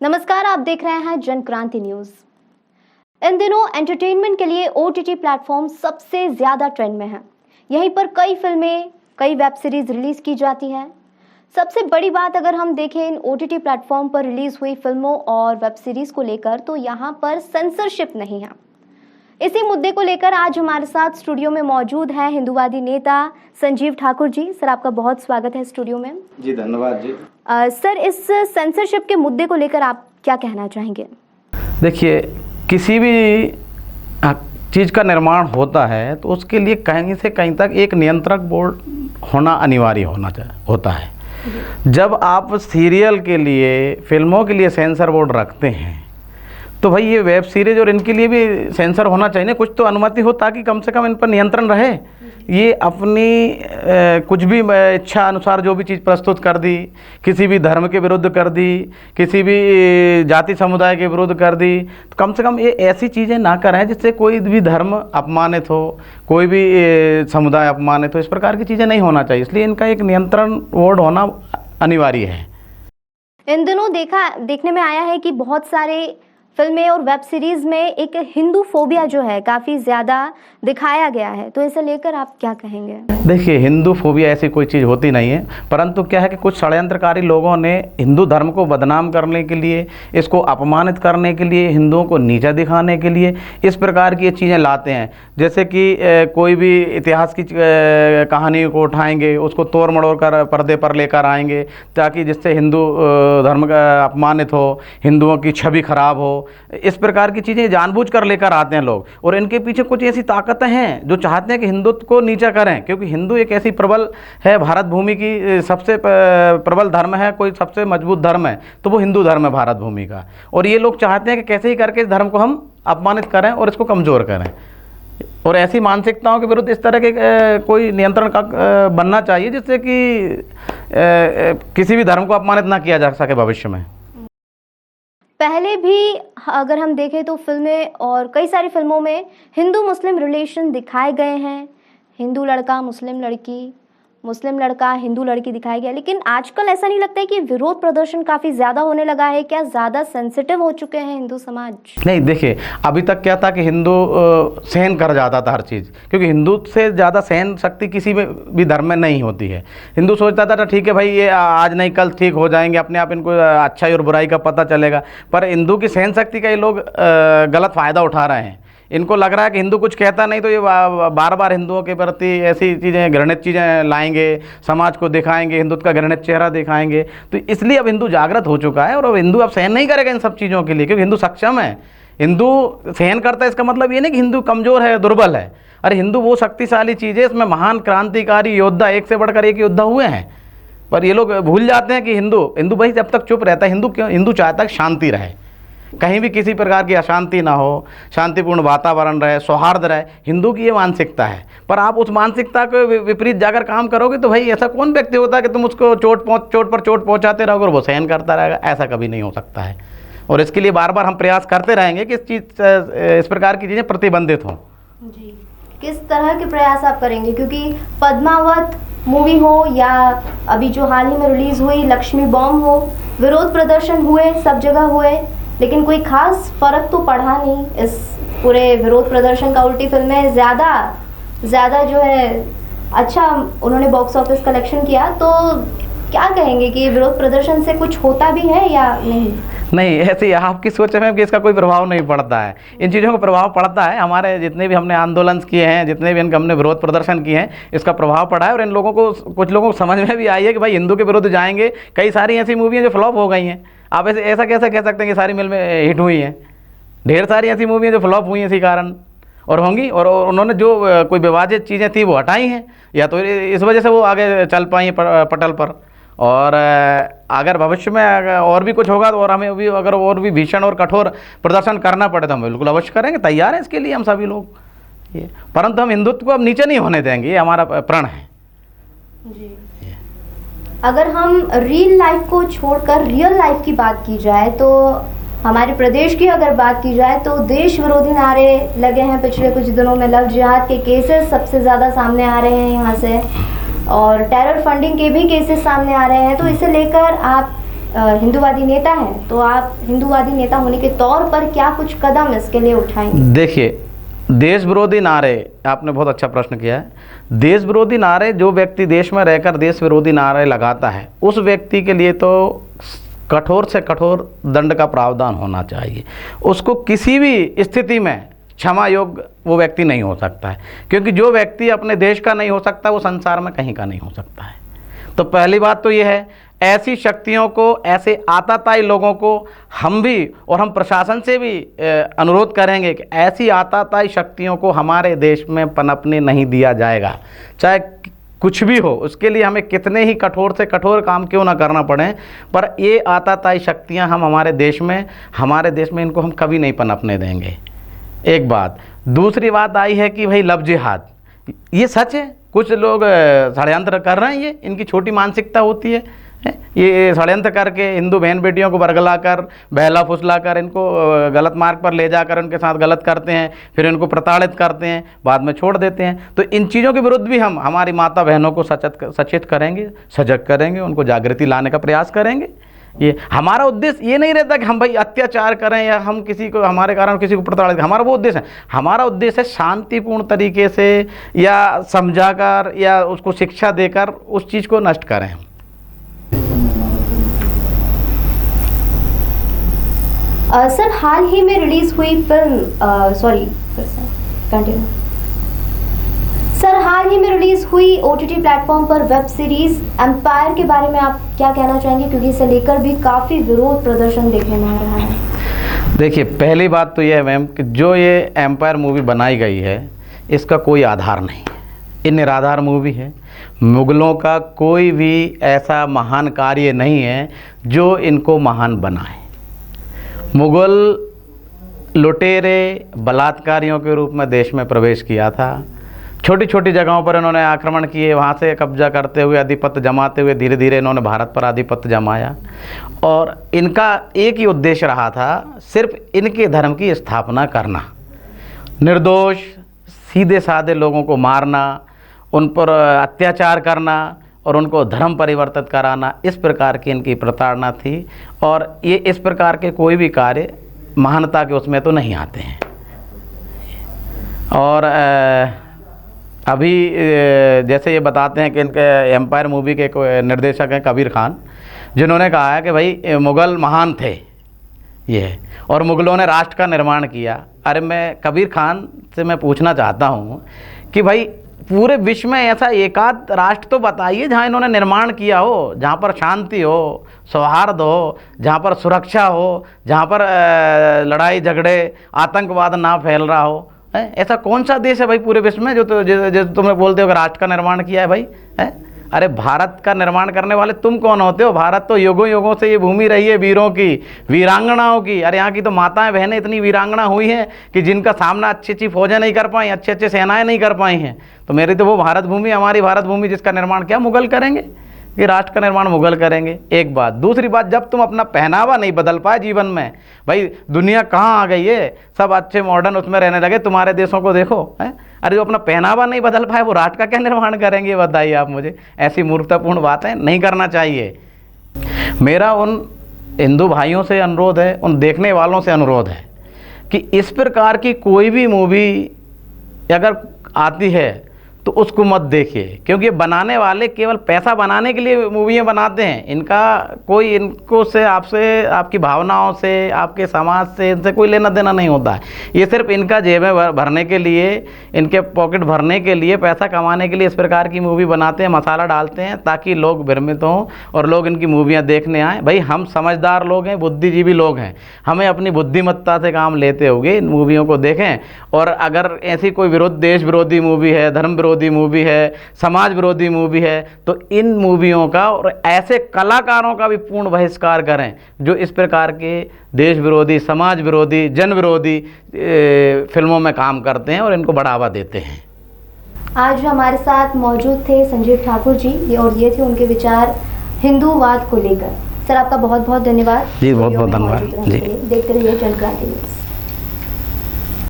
नमस्कार, आप देख रहे हैं जन क्रांति न्यूज। इन दिनों एंटरटेनमेंट के लिए ओटीटी प्लेटफॉर्म सबसे ज्यादा ट्रेंड में है। यहीं पर कई फिल्में, कई वेब सीरीज रिलीज की जाती है। सबसे बड़ी बात अगर हम देखें इन ओटीटी प्लेटफॉर्म पर रिलीज हुई फिल्मों और वेब सीरीज को लेकर, तो यहाँ पर सेंसरशिप नहीं है। इसी मुद्दे को लेकर आज हमारे साथ स्टूडियो में मौजूद है हिंदूवादी नेता संजीव ठाकुर जी। सर, आपका बहुत स्वागत है स्टूडियो में। जी धन्यवाद जी। सर, इस सेंसरशिप के मुद्दे को लेकर आप क्या कहना चाहेंगे? देखिए, किसी भी चीज़ का निर्माण होता है तो उसके लिए कहीं से कहीं तक एक नियंत्रक बोर्ड होना अनिवार्य होता है। जब आप सीरियल के लिए, फिल्मों के लिए सेंसर बोर्ड रखते हैं तो भाई ये वेब सीरीज और इनके लिए भी सेंसर होना चाहिए ना, कुछ तो अनुमति हो ताकि कम से कम इन पर नियंत्रण रहे। ये अपनी कुछ भी इच्छा अनुसार जो भी चीज़ प्रस्तुत कर दी, किसी भी धर्म के विरुद्ध कर दी, किसी भी जाति समुदाय के विरुद्ध कर दी, तो कम से कम ये ऐसी चीज़ें ना करें जिससे कोई भी धर्म अपमानित हो, कोई भी समुदाय अपमानित हो। इस प्रकार की चीज़ें नहीं होना चाहिए, इसलिए इनका एक नियंत्रण बोर्ड होना अनिवार्य है। इन दिनों देखने में आया है कि बहुत सारे फिल्में और वेब सीरीज में एक हिंदू फोबिया जो है काफ़ी ज़्यादा दिखाया गया है, तो इसे लेकर आप क्या कहेंगे? देखिए, हिंदू फोबिया ऐसी कोई चीज़ होती नहीं है, परंतु क्या है कि कुछ षड्यंत्रकारी लोगों ने हिंदू धर्म को बदनाम करने के लिए, इसको अपमानित करने के लिए, हिंदुओं को नीचा दिखाने के लिए इस प्रकार की ये चीज़ें लाते हैं। जैसे कि कोई भी इतिहास की कहानी को उठाएंगे, उसको तोड़ मड़ोड़ कर पर्दे पर लेकर आएंगे ताकि जिससे हिंदू धर्म का अपमानित हो, हिंदुओं की छवि खराब हो। इस प्रकार की चीज़ें जानबूझकर लेकर आते हैं लोग, और इनके पीछे कुछ ऐसी ताकतें हैं जो चाहते हैं कि हिंदुत्व को नीचा करें, क्योंकि हिंदू एक ऐसी प्रबल है, भारत भूमि की सबसे प्रबल धर्म है, कोई सबसे मजबूत धर्म है तो वो हिंदू धर्म है भारत भूमि का। और ये लोग चाहते हैं कि कैसे ही करके इस धर्म को हम अपमानित करें और इसको कमज़ोर करें, और ऐसी मानसिकताओं के विरुद्ध इस तरह के कोई नियंत्रण का बनना चाहिए जिससे कि किसी भी धर्म को अपमानित ना किया जा सके भविष्य में। पहले भी अगर हम देखें तो फिल्में और कई सारी फिल्मों में हिंदू मुस्लिम रिलेशन दिखाए गए हैं। हिंदू लड़का मुस्लिम लड़की, मुस्लिम लड़का हिंदू लड़की दिखाया गया, लेकिन आजकल ऐसा नहीं लगता है कि विरोध प्रदर्शन काफ़ी ज़्यादा होने लगा है? क्या ज़्यादा सेंसिटिव हो चुके हैं हिंदू समाज? नहीं, देखिए, अभी तक क्या था कि हिंदू सहन कर जाता था हर चीज़, क्योंकि हिंदू से ज़्यादा सहन शक्ति किसी भी धर्म में नहीं होती है। हिंदू सोचता था ठीक है भाई, ये आज नहीं कल ठीक हो जाएंगे, अपने आप इनको अच्छाई और बुराई का पता चलेगा। पर हिंदू की सहन शक्ति का ये लोग गलत फ़ायदा उठा रहे हैं। इनको लग रहा है कि हिंदू कुछ कहता नहीं तो ये बार बार हिंदुओं के प्रति ऐसी चीज़ें, घृणित चीज़ें लाएंगे, समाज को दिखाएंगे, हिंदुत्व का घृणित चेहरा दिखाएंगे। तो इसलिए अब हिंदू जागृत हो चुका है, और अब हिंदू अब सहन नहीं करेगा इन सब चीज़ों के लिए, क्योंकि हिंदू सक्षम है। हिंदू सहन करता है, इसका मतलब ये नहीं कि हिंदू कमज़ोर है, दुर्बल है। अरे हिंदू वो शक्तिशाली चीज़ है, इसमें महान क्रांतिकारी योद्धा एक से बढ़कर एक योद्धा हुए हैं। पर ये लोग भूल जाते हैं कि हिंदू भाई जब तक चुप रहता है, हिंदू चाहता है शांति रहे, कहीं भी किसी प्रकार की अशांति ना हो, शांतिपूर्ण वातावरण रहे, सौहार्द रहे। हिंदू की ये मानसिकता है। पर आप उस मानसिकता के विपरीत जाकर काम करोगे तो भाई ऐसा कौन व्यक्ति होता है कि तुम उसको चोट पर चोट पहुंचाते रहोगे और वो सहन करता रहेगा? ऐसा कभी नहीं हो सकता है, और इसके लिए बार बार हम प्रयास करते रहेंगे कि इस प्रकार की चीज़ें प्रतिबंधित हों। जी, किस तरह के प्रयास आप करेंगे? क्योंकि पद्मावत मूवी हो या अभी जो हाल ही में रिलीज हुई लक्ष्मी बॉम्ब हो, विरोध प्रदर्शन हुए, सब जगह हुए, लेकिन कोई खास फर्क तो पड़ा नहीं इस पूरे विरोध प्रदर्शन का। उल्टी फिल्में ज़्यादा जो है अच्छा उन्होंने बॉक्स ऑफिस कलेक्शन किया, तो क्या कहेंगे कि विरोध प्रदर्शन से कुछ होता भी है या नहीं? नहीं, ऐसी आपकी सोच में कि इसका कोई प्रभाव नहीं पड़ता है। इन चीज़ों का प्रभाव पड़ता है। हमारे जितने भी हमने आंदोलन किए हैं, जितने भी हमने विरोध प्रदर्शन किए हैं, इसका प्रभाव पड़ा है। और इन लोगों को, कुछ लोगों को समझ में भी आई है कि भाई हिंदू के विरुद्ध जाएंगे। कई सारी ऐसी मूवी हैं जो फ्लॉप हो गई हैं। आप ऐसा कैसे कह सकते हैं कि सारी फिल्में हिट हुई हैं? ढेर सारी ऐसी मूवी हैं जो फ्लॉप हुई हैं इसी कारण, और होंगी। और उन्होंने जो कोई विवादित चीज़ें थी वो हटाई हैं, या तो इस वजह से वो आगे चल पाई हैं पटल पर। और अगर भविष्य में और भी कुछ होगा तो, और हमें भी अगर और भी भीषण और कठोर प्रदर्शन करना पड़े तो हम बिल्कुल अवश्य करेंगे, तैयार हैं इसके लिए हम सभी लोग। ये परंतु हम हिंदुत्व को अब नीचे नहीं होने देंगे, ये हमारा प्रण है जी। अगर हम रियल लाइफ को छोड़कर रियल लाइफ की बात की जाए, तो हमारे प्रदेश की अगर बात की जाए तो देश विरोधी नारे लगे हैं पिछले कुछ दिनों में। लव जिहाद के केसेस सबसे ज़्यादा सामने आ रहे हैं यहाँ से, और टेरर फंडिंग के भी केसेस सामने आ रहे हैं। तो इसे लेकर आप हिंदूवादी नेता हैं, तो आप हिंदूवादी नेता होने के तौर पर क्या कुछ कदम इसके लिए उठाएंगे? देखिए, देश विरोधी नारे, आपने बहुत अच्छा प्रश्न किया है। देश विरोधी नारे, जो व्यक्ति देश में रहकर देश विरोधी नारे लगाता है, उस व्यक्ति के लिए तो कठोर से कठोर दंड का प्रावधान होना चाहिए। उसको किसी भी स्थिति में क्षमा योग्य वो व्यक्ति नहीं हो सकता है, क्योंकि जो व्यक्ति अपने देश का नहीं हो सकता वो संसार में कहीं का नहीं हो सकता है। तो पहली बात तो ये है, ऐसी शक्तियों को, ऐसे आताताई लोगों को हम भी और हम प्रशासन से भी अनुरोध करेंगे कि ऐसी आताताई शक्तियों को हमारे देश में पनपने नहीं दिया जाएगा, चाहे कुछ भी हो। उसके लिए हमें कितने ही कठोर से कठोर काम क्यों ना करना पड़े, पर ये आताताई शक्तियां हम हमारे देश में इनको हम कभी नहीं पनपने देंगे। एक बात। दूसरी बात आई है कि भाई लव जिहाद, ये सच है, कुछ लोग षड्यंत्र कर रहे हैं, ये इनकी छोटी मानसिकता होती है। ये षड्यंत्र करके हिंदू बहन बेटियों को बरगला कर, बहला फुसला कर, इनको गलत मार्ग पर ले जाकर उनके साथ गलत करते हैं, फिर इनको प्रताड़ित करते हैं, बाद में छोड़ देते हैं। तो इन चीज़ों के विरुद्ध भी हम हमारी माता बहनों को सचेत करेंगे, सजग करेंगे, उनको जागृति लाने का प्रयास करेंगे। ये हमारा उद्देश्य ये नहीं रहता कि हम भाई अत्याचार करें या हम किसी को, हमारे कारण किसी को प्रताड़ित, हमारा वो उद्देश्य है। हमारा उद्देश्य है शांतिपूर्ण तरीके से या समझाकर या उसको शिक्षा देकर उस चीज़ को नष्ट करें हम। सर, हाल ही में रिलीज हुई फिल्म सर, हाल ही में रिलीज हुई OTT प्लेटफॉर्म पर वेब सीरीज एम्पायर के बारे में आप क्या कहना चाहेंगे, क्योंकि इसे लेकर भी काफ़ी विरोध प्रदर्शन देखने में आ रहा है? देखिए, पहली बात तो यह है मैम कि जो ये एम्पायर मूवी बनाई गई है, इसका कोई आधार नहीं है, ये निराधार मूवी है। मुगलों का कोई भी ऐसा महान कार्य नहीं है जो इनको महान बनाए। मुगल लुटेरे, बलात्कारियों के रूप में देश में प्रवेश किया था। छोटी छोटी जगहों पर इन्होंने आक्रमण किए, वहाँ से कब्जा करते हुए, आधिपत्य जमाते हुए धीरे धीरे इन्होंने भारत पर आधिपत्य जमाया। और इनका एक ही उद्देश्य रहा था, सिर्फ इनके धर्म की स्थापना करना, निर्दोष सीधे साधे लोगों को मारना, उन पर अत्याचार करना और उनको धर्म परिवर्तित कराना। इस प्रकार की इनकी प्रताड़ना थी। और ये इस प्रकार के कोई भी कार्य महानता के उसमें तो नहीं आते हैं। और अभी जैसे ये बताते हैं कि इनके एम्पायर मूवी के निर्देशक हैं कबीर खान, जिन्होंने कहा है कि भाई मुग़ल महान थे ये, और मुग़लों ने राष्ट्र का निर्माण किया। अरे मैं कबीर खान से मैं पूछना चाहता हूँ कि भाई पूरे विश्व में ऐसा एकाध राष्ट्र तो बताइए जहाँ इन्होंने निर्माण किया हो, जहाँ पर शांति हो, सौहार्द हो, जहाँ पर सुरक्षा हो, जहाँ पर लड़ाई झगड़े, आतंकवाद ना फैल रहा हो। ऐसा कौन सा देश है भाई पूरे विश्व में जो तुम बोलते हो कि राष्ट्र का निर्माण किया है भाई? अरे भारत का निर्माण करने वाले तुम कौन होते हो? भारत तो युगों युगों से ये भूमि रही है वीरों की, वीरांगनाओं की। अरे यहाँ की तो माताएं बहनें इतनी वीरांगना हुई हैं कि जिनका सामना अच्छी अच्छी फौजें नहीं कर पाई, अच्छे अच्छे सेनाएं नहीं कर पाई हैं। तो मेरी तो वो भारत भूमि, हमारी भारत भूमि, जिसका निर्माण क्या मुगल करेंगे? कि राष्ट्र का निर्माण मुगल करेंगे। एक बात। दूसरी बात, जब तुम अपना पहनावा नहीं बदल पाए जीवन में, भाई दुनिया कहाँ आ गई है, सब अच्छे मॉडर्न उसमें रहने लगे, तुम्हारे देशों को देखो है। अरे जो अपना पहनावा नहीं बदल पाए वो राष्ट्र का क्या निर्माण करेंगे? बताइए आप मुझे। ऐसी मूर्खतापूर्ण बातें नहीं करना चाहिए। मेरा उन हिंदू भाइयों से अनुरोध है, उन देखने वालों से अनुरोध है कि इस प्रकार की कोई भी मूवी अगर आती है तो उसको मत देखिए, क्योंकि बनाने वाले केवल पैसा बनाने के लिए मूवियाँ बनाते हैं। इनका कोई, इनको से, आपसे, आपकी भावनाओं से, आपके समाज से, इनसे कोई लेना देना नहीं होता है। ये सिर्फ इनका जेबें भरने के लिए, इनके पॉकेट भरने के लिए, पैसा कमाने के लिए इस प्रकार की मूवी बनाते हैं, मसाला डालते हैं ताकि लोग भ्रमित हों और लोग इनकी मूवियाँ देखने आएँ। भाई हम समझदार लोग हैं, बुद्धिजीवी लोग हैं, हमें अपनी बुद्धिमत्ता से काम लेते हुए इन मूवियों को देखें। और अगर ऐसी कोई देश विरोधी मूवी है, धर्म विरोधी मूवी है, समाज विरोधी मूवी है, तो इन मूवियों का और ऐसे कलाकारों का भी पूर्ण बहिष्कार करें जो इस प्रकार के देश विरोधी, समाज विरोधी, जन विरोधी फिल्मों में काम करते हैं और इनको बढ़ावा देते हैं। आज हमारे साथ मौजूद थे संजीव ठाकुर जी, और ये थे उनके विचार हिंदूवाद को लेकर। सर, आपका बहुत बहुत धन्यवाद जी, बहुत बहुत धन्यवाद जी। देखते रहिए जनक्रांति न्यूज़।